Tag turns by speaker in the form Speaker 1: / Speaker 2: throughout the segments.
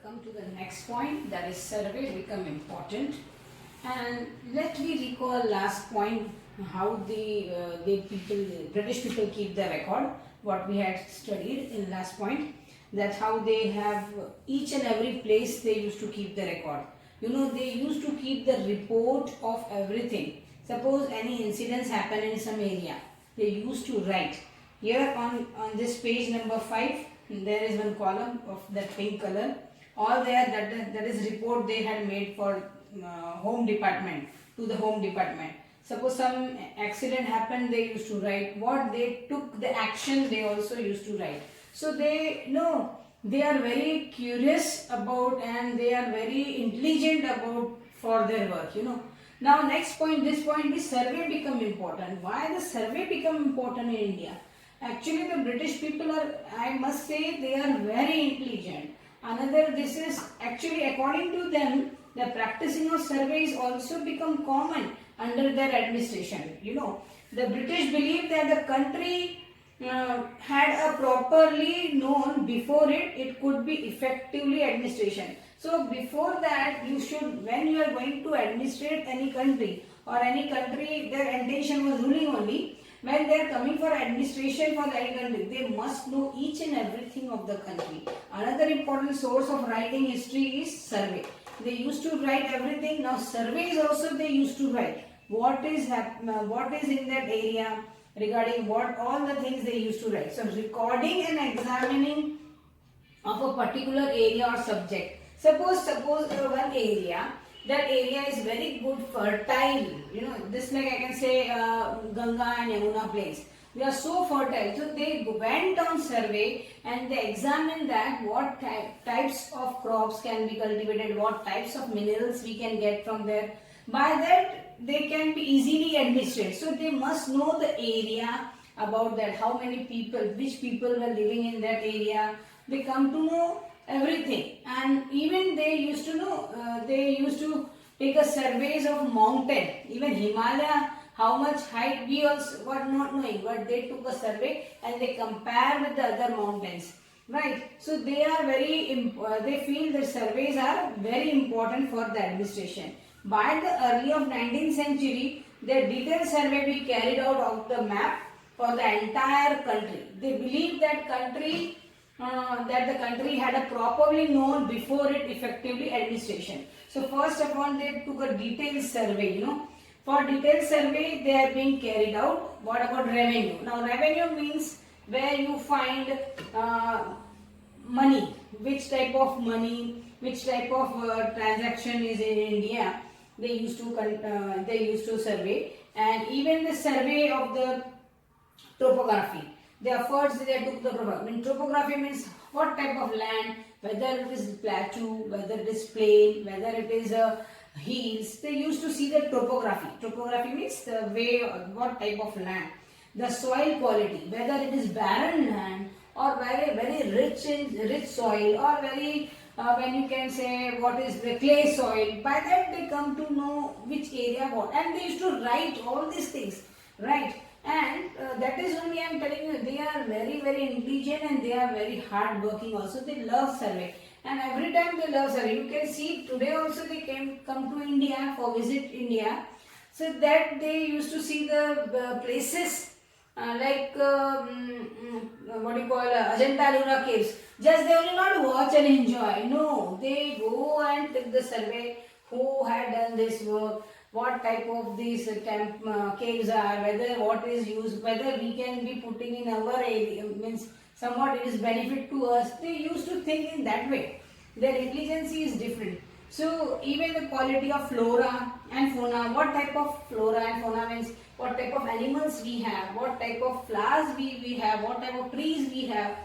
Speaker 1: come to the next point, that is survey become important. And let me recall last point, how the British people keep the record, what we had studied in last point, that how they have each and every place they used to keep the record. They used to keep the report of everything. Suppose any incidents happen in some area, they used to write. Here on this page number 5, there is one column of that pink color. All there, that is report they had made for home department, to the home department. Suppose some accident happened, they used to write. What they took, the action, they also used to write. So they know, they are very curious about and they are very intelligent about for their work, Now next point, this point is survey become important. Why the survey become important in India? Actually the British people are, I must say, they are very intelligent. Another, this is actually according to them, the practicing of surveys also become common under their administration. The British believe that the country had a properly known before it could be effectively administration. So before that, you should, when you are going to administrate any country or any country, their intention was ruling only. When they are coming for administration for any country, they must know each and everything of the country. Another important source of writing history is survey. They used to write everything. Now surveys also they used to write. What is in that area, regarding what all the things they used to write. So recording and examining of a particular area or subject. Suppose one area, that area is very good fertile, this, like I can say Ganga and Yamuna plains, they are so fertile. So they went on survey and they examined that what types of crops can be cultivated, what types of minerals we can get from there. By that they can be easily administered. So they must know the area about that, how many people, which people were living in that area. They come to know everything. And even they used to know, they used to take a surveys of mountain, even Himalaya, how much height, we also were not knowing, but they took a survey and they compare with the other mountains, right? So they are they feel that surveys are very important for the administration. By the early of 19th century, the detailed survey we carried out of the map for the entire country. They believe that the country had a properly known before it effectively administration. So first of all, they took a detailed survey, For detailed survey, they are being carried out. What about revenue? Now revenue means where you find money, which type of money, which type of transaction is in India. They used to survey, and even the survey of the topography. First they took the topography. Topography means what type of land, whether it is plateau, whether it is plain, whether it is hills. They used to see the topography. Topography means the way, what type of land. The soil quality, whether it is barren land or very rich soil, or very when you can say what is the clay soil. By that they come to know which area what, and they used to write all these things, right? And that is only I am telling you, they are very intelligent and they are very hard working also. They love survey, and every time they love survey. You can see today also they come to India for visit India, so that they used to see the places like what you call Ajanta Ellora caves. Just they only not watch and enjoy. No, they go and take the survey. Who had done this work? What type of these caves are? Whether what is used? Whether we can be putting in our area, means somewhat it is benefit to us. They used to think in that way. Their intelligence is different. So even the quality of flora and fauna, what type of flora and fauna means what type of animals we have, what type of flowers we have, what type of trees we have,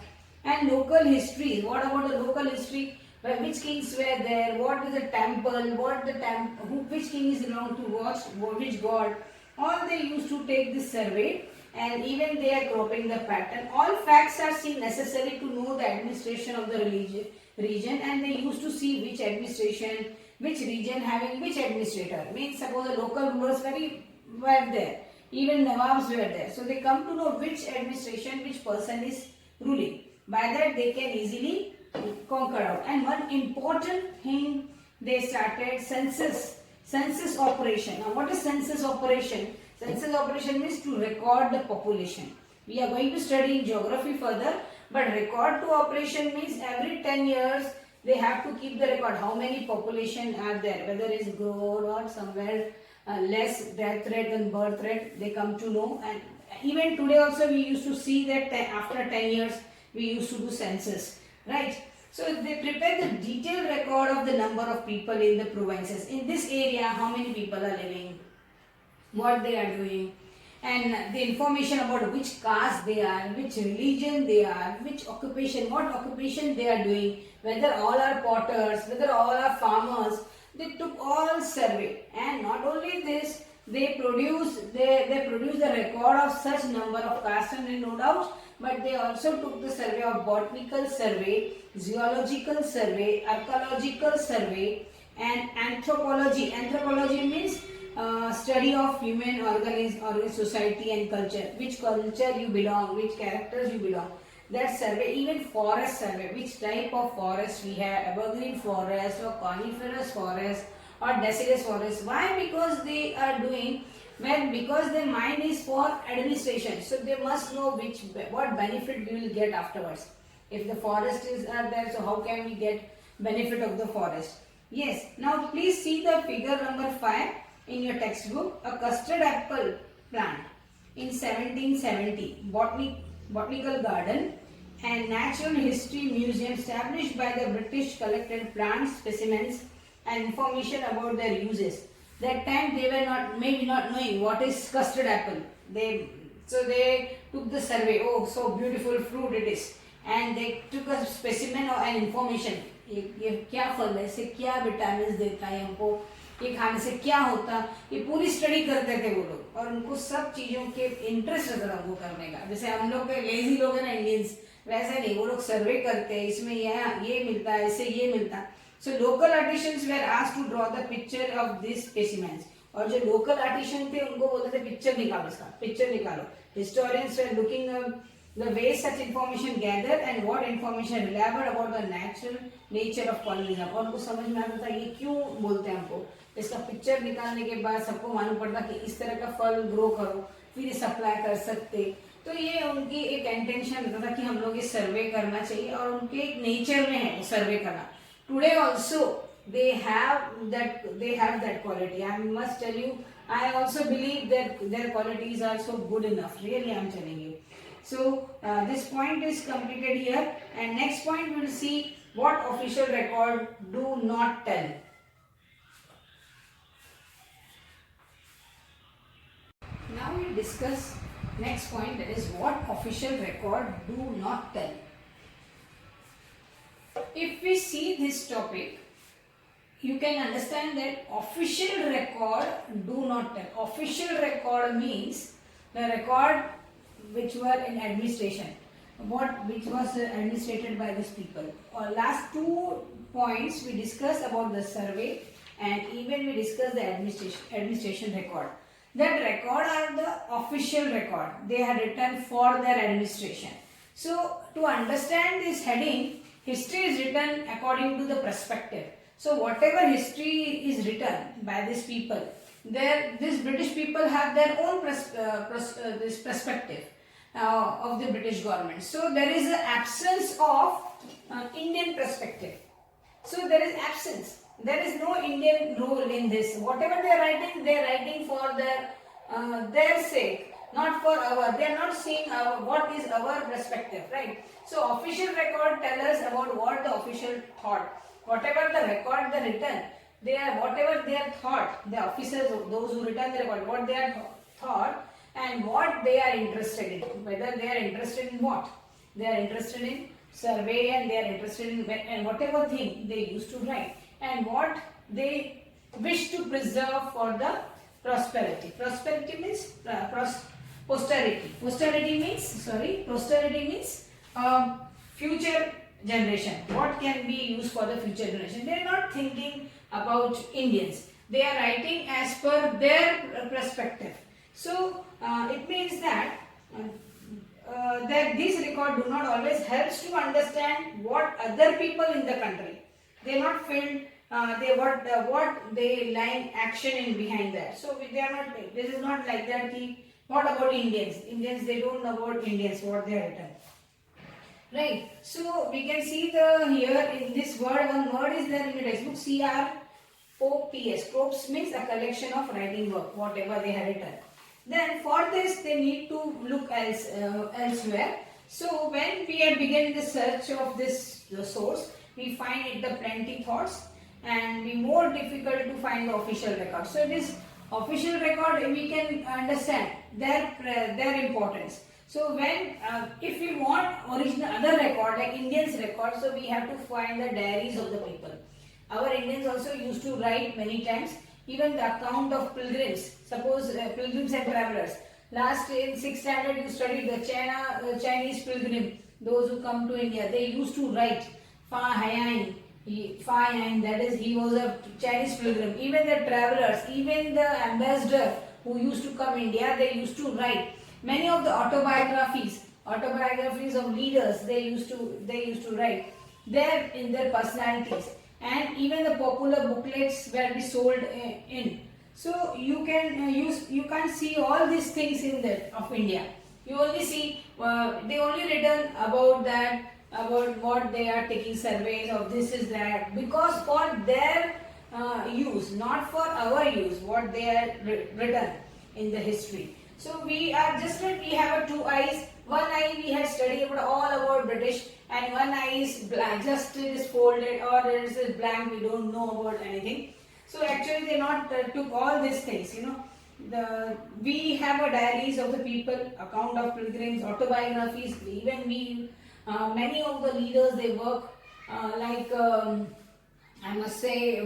Speaker 1: and local history. What about the local history? Which kings were there? What is the temple? Which king is belong to which god? All they used to take this survey, and even they are cropping the pattern. All facts are seen necessary to know the administration of the region, and they used to see which administration, which region having which administrator. Means suppose the local rulers were there, even Nawabs were there. So they come to know which administration, which person is ruling. By that they can easily conquered out. And one important thing they started, census operation. Now what is census operation? Census operation means to record the population. We are going to study in geography further, but record to operation means every 10 years they have to keep the record. How many population are there, whether it's grown or somewhere less death rate than birth rate, they come to know. And even today also we used to see that after 10 years we used to do census, right? So they prepare the detailed record of the number of people in the provinces. In this area, how many people are living, what they are doing, and the information about which caste they are, which religion they are, which occupation, what occupation they are doing, whether all are potters, whether all are farmers. They took all survey, and not only this, they produce the record of such number of castes, and no doubt, but they also took the survey of botanical survey, zoological survey, archaeological survey, and anthropology. Anthropology means study of human organism, society and culture. Which culture you belong, which characters you belong. That survey, even forest survey, which type of forest we have, evergreen forest or coniferous forest or deciduous forest. Why? Because they are doing, well, because their mind is for administration. So they must know what benefit we will get afterwards. If the forest are there, so how can we get benefit of the forest? Yes. Now please see the figure number 5 in your textbook. A custard apple plant in 1770, botanical garden and natural history museum established by the British collected plant specimens and information about their uses. That time they were maybe not knowing what is custard apple. So they took the survey. Oh, so beautiful fruit it is, and they took a specimen or an information. ये क्या फल है, इससे क्या vitamin देता है हमको, ये खाने से क्या होता, ये पूरी स्टडी करते थे वो लोग, और उनको सब चीजों के इंटरेस्ट रहता था वो करने का. जैसे हम लोग के लेजी लोग हैं ना इंडियंस, वैसे नहीं, वो लोग सर्वे करते हैं, इसमें ये मिलता है, इससे ये मिलता. So local artisans were asked to draw the picture of these specimens. और जो local artisan थे उनको बोलते थे पिक्चर निकालो, इसका पिक्चर निकालो. Historians were looking the way such information gathered and what information reliable about the natural nature of colonism. और उनको समझ में आता था ये क्यों बोलते हैं हमको. इसका पिक्चर निकालने के बाद सबको मालूम पड़ता कि इस तरह का फल ग्रो करो, फिर सप्लाई कर सकते. तो ये उनकी एक इंटेंशन रहता था कि हम लोग ये सर्वे करना चाहिए, और उनके एक नेचर में है सर्वे करना. Today also they have that quality. I must tell you, I also believe that their qualities are so good enough. Really, I am telling you. So this point is completed here, and next point we will see what official record do not tell. Now we discuss next point, that is what official record do not tell. If we see this topic, you can understand that official record do not tell. Official record means the record which were in administration, which was administrated by these people. Or last 2 points we discussed about the survey, and even we discussed the administration record. That record are the official record. They are written for their administration. So to understand this heading, history is written according to the perspective. So whatever history is written by these people, these British people have their own this perspective of the British government. So there is an absence of Indian perspective. So there is absence. There is no Indian role in this. Whatever they are writing for their sake, not for our. They are not seeing what is our perspective, right? So official record tell us about what the official thought. Whatever the record they written, whatever they are thought, the officers, those who written the record, what they are thought and what they are interested in. Whether they are interested in what? They are interested in survey, and they are interested in and whatever thing they used to write, and what they wish to preserve for the prosperity. Prosperity means posterity. Posterity means future generation. What can be used for the future generation? They are not thinking about Indians. They are writing as per their perspective. So it means that that these records do not always helps to understand what other people in the country, they not filled, what they line action in behind that. So they are not, this is not like that. What about Indians, they don't know about Indians what they are written, right? So we can see the here in this word, one word is there in the textbook, CROPS. CROPS means a collection of writing work, whatever they have written. Then for this they need to look elsewhere. So when we have begun the search of this source, we find it the plenty thoughts and be more difficult to find the official record. So this official record, we can understand their importance. So when if we want original other record like Indians record, so we have to find the diaries of the people. Our Indians also used to write many times, even the account of pilgrims. Suppose pilgrims and travelers. Last in 6th standard you studied the Chinese pilgrim, those who come to India, they used to write Fa Haiyan, that is he was a Chinese pilgrim. Even the travelers, even the ambassador who used to come India, they used to write. Many of the autobiographies of leaders, they used to write there in their personalities. And even the popular booklets were be sold in. So you can't see all these things in that of India. You only see they only written about that, about what they are taking surveys of, this is that, because for their use, not for our use, what they are written in the history. So we are just like we have two eyes. One eye we had studied about all about British, and one eye is blank, just it is folded or it is blank, we don't know about anything. So actually they not took all these things, we have a diaries of the people, account of pilgrims, autobiographies, even many of the leaders, they work I must say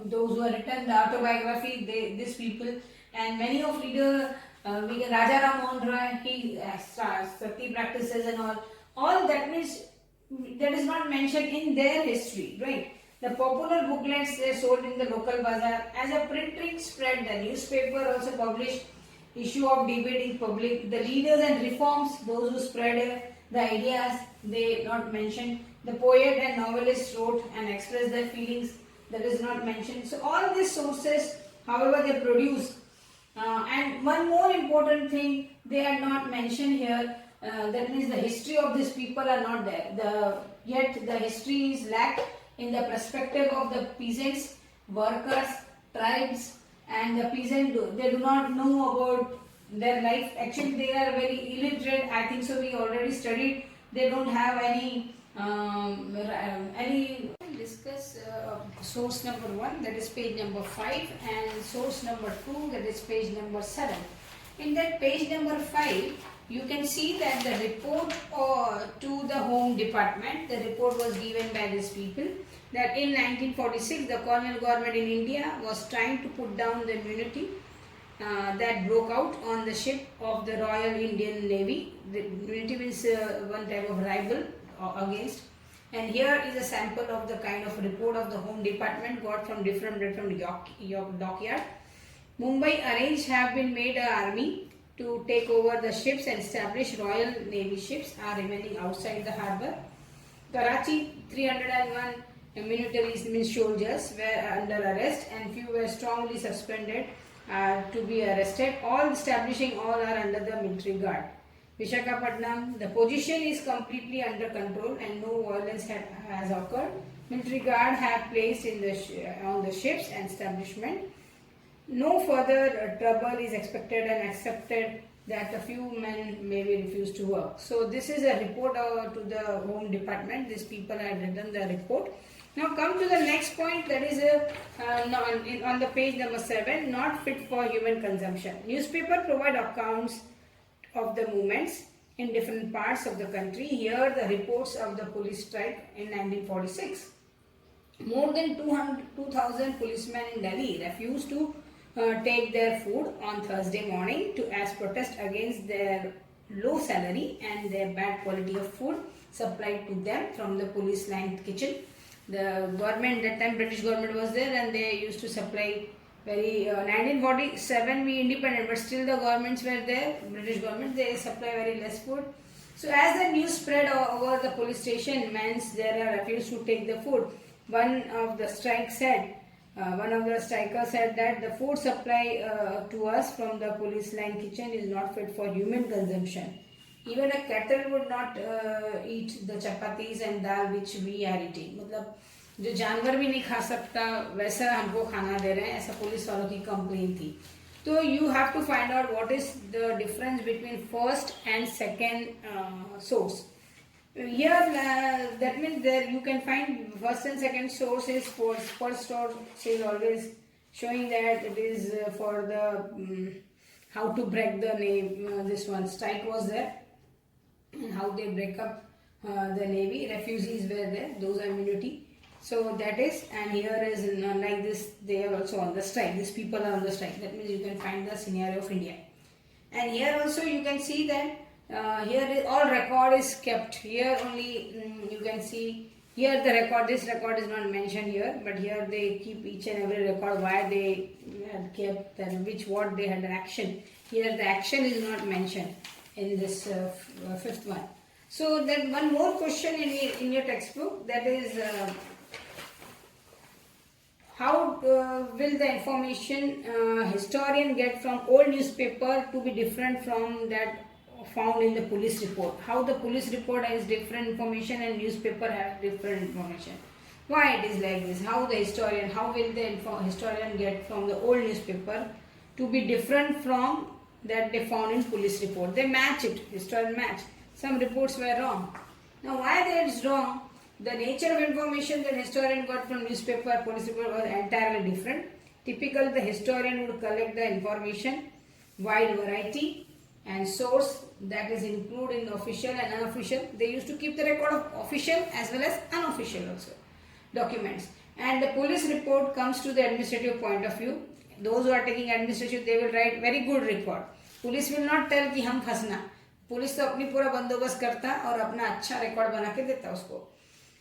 Speaker 1: those who have written the autobiography, these people, and many of leaders, Raja Ram Mohan Roy, he sati practices and all that means that is not mentioned in their history, right? The popular booklets, they sold in the local bazaar. As a printing spread, the newspaper also published issue of debate in public. The leaders and reforms, those who spread the ideas, they not mentioned. The poet and novelist wrote and expressed their feelings, that is not mentioned. So all these sources, however they produce, and one more important thing they are not mentioned here, that means the history of these people are not there. Yet the history is lacked in the perspective of the peasants, workers, tribes, and the peasant, they do not know about their life. Actually they are very illiterate, I think so, we already studied. They don't have any discuss source number 1, that is page number 5, and source number 2, that is page number 7. In that page number 5, you can see that the report to the Home Department, the report was given by these people, that in 1946 the colonial government in India was trying to put down the immunity that broke out on the ship of the Royal Indian Navy. The immunity means one type of rival against. And here is a sample of the kind of report of the Home Department got from different dockyard. Mumbai arranged have been made an army to take over the ships and establish Royal Navy ships are remaining outside the harbour. Karachi, 301 military means soldiers were under arrest and few were strongly suspended to be arrested. All establishing all are under the military guard. Visakhapatnam, the position is completely under control and no violence has occurred. Military guard have placed in on the ships and establishment. No further trouble is expected and accepted that a few men may be refused to work. So this is a report to the Home Department. These people have written the report. Now come to the next point, that is on the page number 7, not fit for human consumption. Newspaper provide accounts of the movements in different parts of the country. Here the reports of the police strike in 1946. More than 2,000 policemen in Delhi refused to take their food on Thursday morning as protest against their low salary and their bad quality of food supplied to them from the police line kitchen. The government, that time British government was there, and they used to supply very 1947 we independent, but still the governments were there, British government, they supply very less food. So as the news spread over the police station, means there refused to take the food. One of the strikers said that the food supply to us from the police line kitchen is not fit for human consumption. Even a cattle would not eat the chapatis and dal which we are eating. मतलब जो जानवर भी नहीं खा सकता वैसा हमको खाना दे रहे हैं, ऐसा पुलिस वालों की कंप्लेन थी. So you have to find out what is the difference between first and second source. Here that means there you can find first and second source is first source is always showing that it is for the how to break the name. This one strike was there, and how they break up the navy. Refugees were there; those are immunity. So that is, and here is like this, they are also on the strike. These people are on the strike. That means you can find the scenario of India. And here also you can see that here is, all record is kept. Here only you can see here the record. This record is not mentioned here, but here they keep each and every record why they had kept and which what they had an action. Here the action is not mentioned in this fifth one. So then one more question in your textbook, that is. How will the information historian get from old newspaper to be different from that found in the police report? How the police report has different information and newspaper has different information? Why it is like this? How will the historian get from the old newspaper to be different from that they found in police report? They match it, historian match. Some reports were wrong. Now why that is wrong? The nature of information that historian got from newspaper, police report was entirely different. Typical, the historian would collect the information, wide variety and source, that is included in the official and unofficial. They used to keep the record of official as well as unofficial also documents. And the police report comes to the administrative point of view. Those who are taking administrative, they will write very good record. Police will not tell कि हम फंसना. Police तो अपनी पूरा बंदोबस्त करता और अपना अच्छा रिकॉर्ड बना के देता उसको.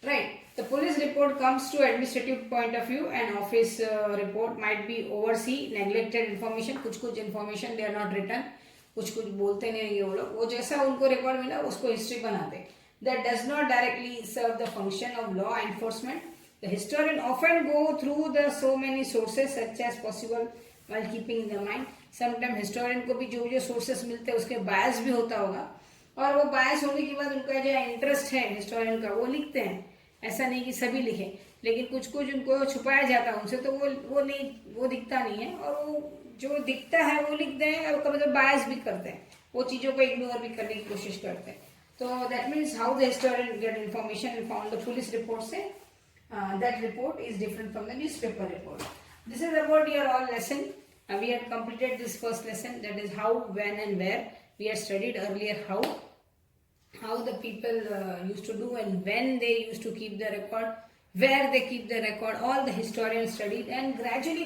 Speaker 1: Right. The police report comes to administrative point of view, and office report might be oversee neglected information. कुछ information they are not written. कुछ बोलते नहीं ये वो लोग. वो जैसा उनको record मिला उसको history बनाते. That does not directly serve the function of law enforcement. The historian often go through the so many sources such as possible while keeping in the mind. Sometimes historian को भी जो sources मिलते हैं उसके bias भी होता होगा. और वो bias होने के बाद उनका जो interest है historian का वो लिखते हैं. ऐसा नहीं कि सभी लिखे, लेकिन कुछ उनको छुपाया जाता है उनसे, तो वो दिखता नहीं है, और वो जो दिखता है वो लिखते हैं और कभी बायस भी करते हैं, वो चीज़ों को इग्नोर भी करने की कोशिश करते हैं. तो that means how the historian get information and found the police report से that report is different from the newspaper report. This is about your all lesson. We had completed this first lesson, that is how, when and where. We had studied earlier how the people used to do and when they used to keep the record, where they keep the record, all the historians studied, and gradually